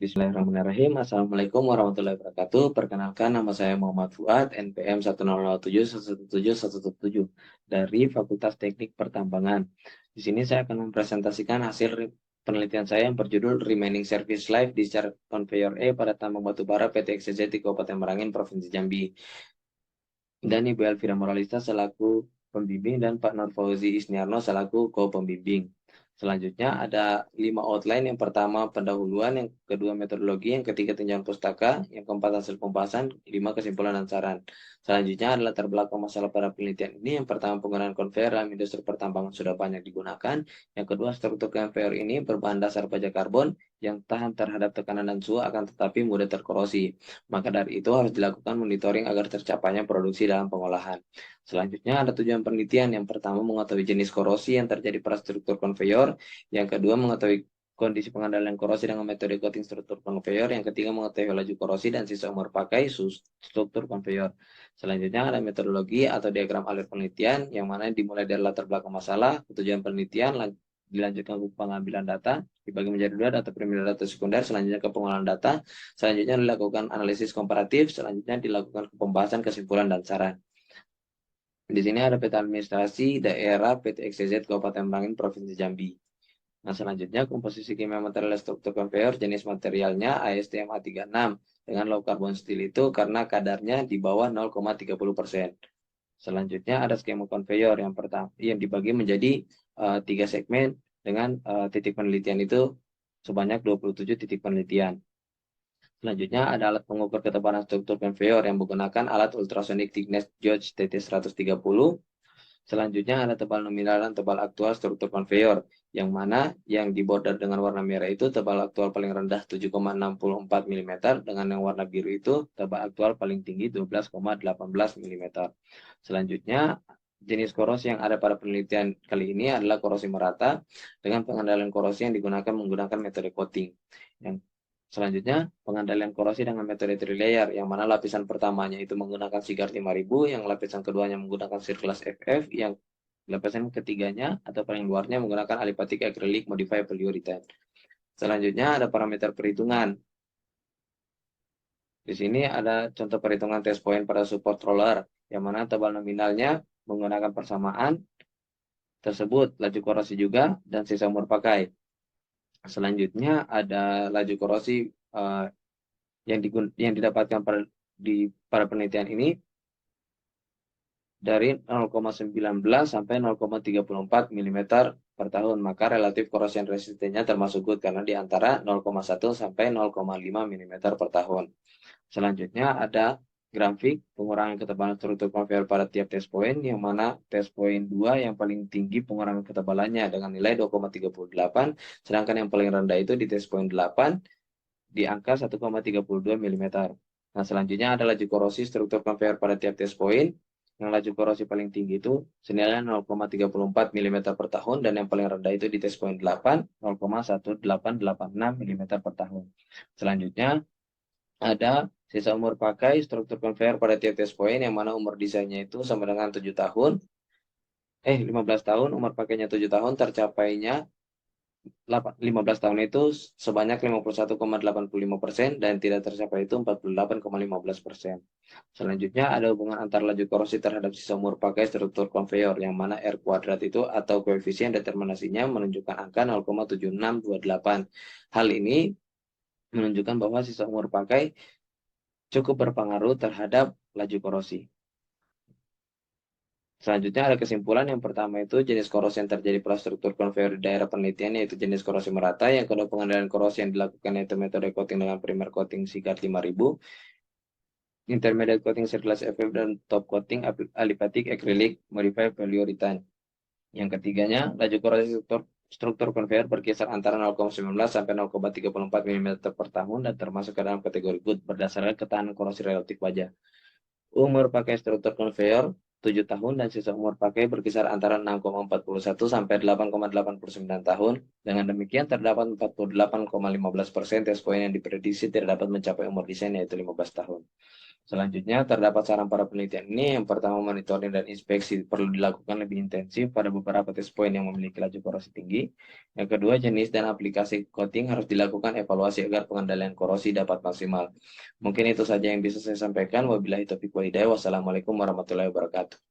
Bismillahirrahmanirrahim. Assalamualaikum warahmatullahi wabarakatuh. Perkenalkan, nama saya Muhammad Fuad, NPM 100711717 dari Fakultas Teknik Pertambangan. Di sini saya akan mempresentasikan hasil penelitian saya yang berjudul Remaining Service Life Discharge Conveyor E pada tambang batubara PT XCZ di Kabupaten Merangin, Provinsi Jambi. Dan Ibu Elvira Moralista selaku pembimbing dan Pak Nur Fauzi Isniarno selaku co-pembimbing. Selanjutnya ada 5 outline. Yang pertama pendahuluan, yang kedua metodologi, yang ketiga tinjauan pustaka, yang keempat hasil pembahasan, 5 kesimpulan dan saran. Selanjutnya adalah latar belakang masalah pada penelitian ini. Yang pertama penggunaan konveyor dalam industri pertambangan sudah banyak digunakan. Yang kedua struktur konveyor ini berbahan dasar baja karbon yang tahan terhadap tekanan dan suhu akan tetapi mudah terkorosi. Maka dari itu harus dilakukan monitoring agar tercapainya produksi dalam pengolahan. Selanjutnya ada tujuan penelitian. Yang pertama mengetahui jenis korosi yang terjadi pada struktur konveyor. Yang kedua mengetahui kondisi pengendalian korosi dengan metode coating struktur konveyor. Yang ketiga mengetahui laju korosi dan sisa umur pakai struktur konveyor. Selanjutnya ada metodologi atau diagram alur penelitian yang mana dimulai dari latar belakang masalah, tujuan penelitian, dilanjutkan ke pengambilan data, dibagi menjadi dua, data primer dan data sekunder, selanjutnya ke pengolahan data, selanjutnya dilakukan analisis komparatif, selanjutnya dilakukan pembahasan kesimpulan dan saran. Di sini ada peta administrasi daerah PT XCZ Kabupaten Merangin Provinsi Jambi. Nah, selanjutnya komposisi kimia material struktur konveyor, jenis materialnya ASTM A36 dengan low carbon steel itu karena kadarnya di bawah 0,30%. Selanjutnya ada skema konveyor yang pertama yang dibagi menjadi 3 segmen dengan titik penelitian itu sebanyak 27 titik penelitian. Selanjutnya ada alat pengukur ketebalan struktur konveyor yang menggunakan alat ultrasonic thickness gauge TT130. Selanjutnya ada tebal nominal dan tebal aktual struktur konveyor, yang mana yang di border dengan warna merah itu tebal aktual paling rendah 7,64 mm, dengan yang warna biru itu tebal aktual paling tinggi 12,18 mm. Selanjutnya, jenis korosi yang ada pada penelitian kali ini adalah korosi merata dengan pengendalian korosi yang digunakan menggunakan metode coating. Yang selanjutnya, pengendalian korosi dengan metode trilayer, yang mana lapisan pertamanya itu menggunakan Sigart 5000, yang lapisan keduanya menggunakan Sirkelas FF, yang lapisan ketiganya atau paling luarnya menggunakan alipatik acrylic modified polyurethane. Selanjutnya ada parameter perhitungan. Di sini ada contoh perhitungan test point pada support roller, yang mana tebal nominalnya menggunakan persamaan tersebut, laju korosi juga, dan sisa umur pakai. Selanjutnya ada laju korosi yang didapatkan pada penelitian ini dari 0,19 sampai 0,34 mm per tahun. Maka relatif corrosion resistennya termasuk good karena di antara 0,1 sampai 0,5 mm per tahun. Selanjutnya ada grafik pengurangan ketebalan struktur konveyor pada tiap test point, yang mana test point 2 yang paling tinggi pengurangan ketebalannya dengan nilai 2,38, sedangkan yang paling rendah itu di test point 8 di angka 1,32 mm. Nah, selanjutnya ada laju korosi struktur konveyor pada tiap test point. Yang laju korosi paling tinggi itu senilai 0,34 mm per tahun, dan yang paling rendah itu di test point 8, 0,1886 mm per tahun. Selanjutnya ada sisa umur pakai struktur konveyor pada tiap test point, yang mana umur desainnya itu sama dengan 7 tahun. 15 tahun, umur pakainya 7 tahun, tercapainya 15 tahun itu sebanyak 51,85% dan tidak tercapai itu 48,15%. Selanjutnya ada hubungan antar laju korosi terhadap sisa umur pakai struktur konveyor, yang mana R kuadrat itu atau koefisien determinasinya menunjukkan angka 0,7628. Hal ini menunjukkan bahwa sisa umur pakai cukup berpengaruh terhadap laju korosi. Selanjutnya ada kesimpulan. Yang pertama itu jenis korosi yang terjadi pada struktur konveyor di daerah penelitian yaitu jenis korosi merata. Yang kedua pengendalian korosi yang dilakukan yaitu metode coating dengan primer coating Sigart 5000, intermediate coating Sirkelas FF, dan top coating alipatik acrylic modified polyurethane. Yang ketiganya laju korosi struktur konveyor berkisar antara 0,19 sampai 0,34 mm per tahun dan termasuk ke dalam kategori good berdasarkan ketahanan korosi relatif baja. Umur pakai struktur konveyor 7 tahun dan sisa umur pakai berkisar antara 6,41 sampai 8,89 tahun. Dengan demikian terdapat 48,15% test point yang diprediksi tidak dapat mencapai umur desain yaitu 15 tahun. Selanjutnya, terdapat saran para penelitian ini. Yang pertama, monitoring dan inspeksi perlu dilakukan lebih intensif pada beberapa test point yang memiliki laju korosi tinggi. Yang kedua, jenis dan aplikasi coating harus dilakukan evaluasi agar pengendalian korosi dapat maksimal. Mungkin itu saja yang bisa saya sampaikan. Wabillahi taufiq wal hidayah. Wassalamualaikum warahmatullahi wabarakatuh.